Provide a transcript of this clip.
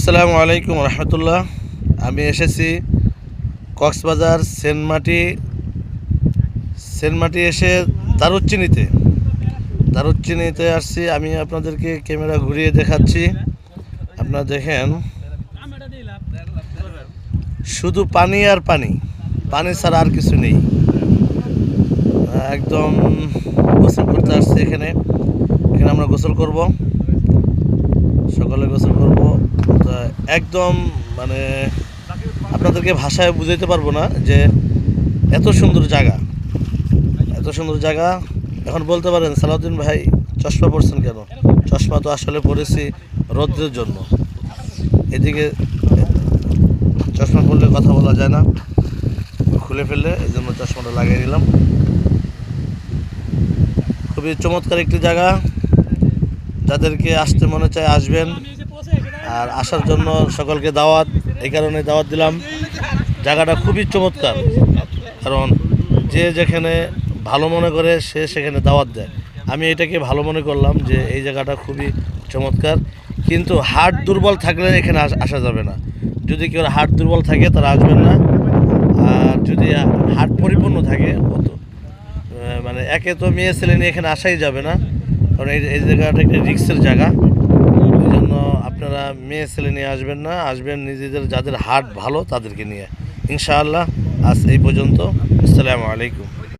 আসসালামু আলাইকুম রহমতুল্লাহ। আমি এসেছি কক্সবাজার সেন্টমার্টি এসে দারুচিনিতে আসছি। আমি আপনাদেরকে ক্যামেরা ঘুরিয়ে দেখাচ্ছি। আপনারা দেখেন, শুধু পানি আর পানি, পানি ছাড়া আর কিছু নেই। একদম গোসল করতে আসছি এখানে আমরা গোসল করব, সকালে গোসল করব। একদম মানে আপনাদেরকে ভাষায় বুঝাইতে পারবো না যে এত সুন্দর জায়গা। এখন বলতে পারেন সালাউদ্দিন ভাই চশমা পরছেন কেন? চশমা তো আসলে পরেছি রৌদ্রের জন্য। এদিকে চশমা পরলে কথা বলা যায় না, খুলে ফেললে, এই জন্য চশমাটা লাগিয়ে নিলাম। খুবই চমৎকার একটি জায়গা, যাদেরকে আসতে মনে চায় আসবেন। আর আসার জন্য সকলকে দাওয়াত, এই কারণে দাওয়াত দিলাম। জায়গাটা খুবই চমৎকার, কারণ যে যেখানে ভালো মনে করে সে সেখানে দাওয়াত দেয়। আমি এটাকে ভালো মনে করলাম যে এই জায়গাটা খুবই চমৎকার। কিন্তু হার্ট দুর্বল থাকলে এখানে আসা যাবে না। যদি কেউ হার্ট দুর্বল থাকে তারা আসবেন না। আর যদি হার্ট পরিপূর্ণ থাকে, মানে একে তো মেয়ে ছেলে নিয়ে এখানে আসাই যাবে না, কারণ এই জায়গাটা একটা রিস্কের জায়গা। এই জন্য আপনারা মেয়ে ছেলে নিয়ে আসবেন না, আসবেন নিজেদের যাদের হার্ট ভালো তাদেরকে নিয়ে। ইনশাআল্লাহ আজ এই পর্যন্ত। আসসালামু আলাইকুম।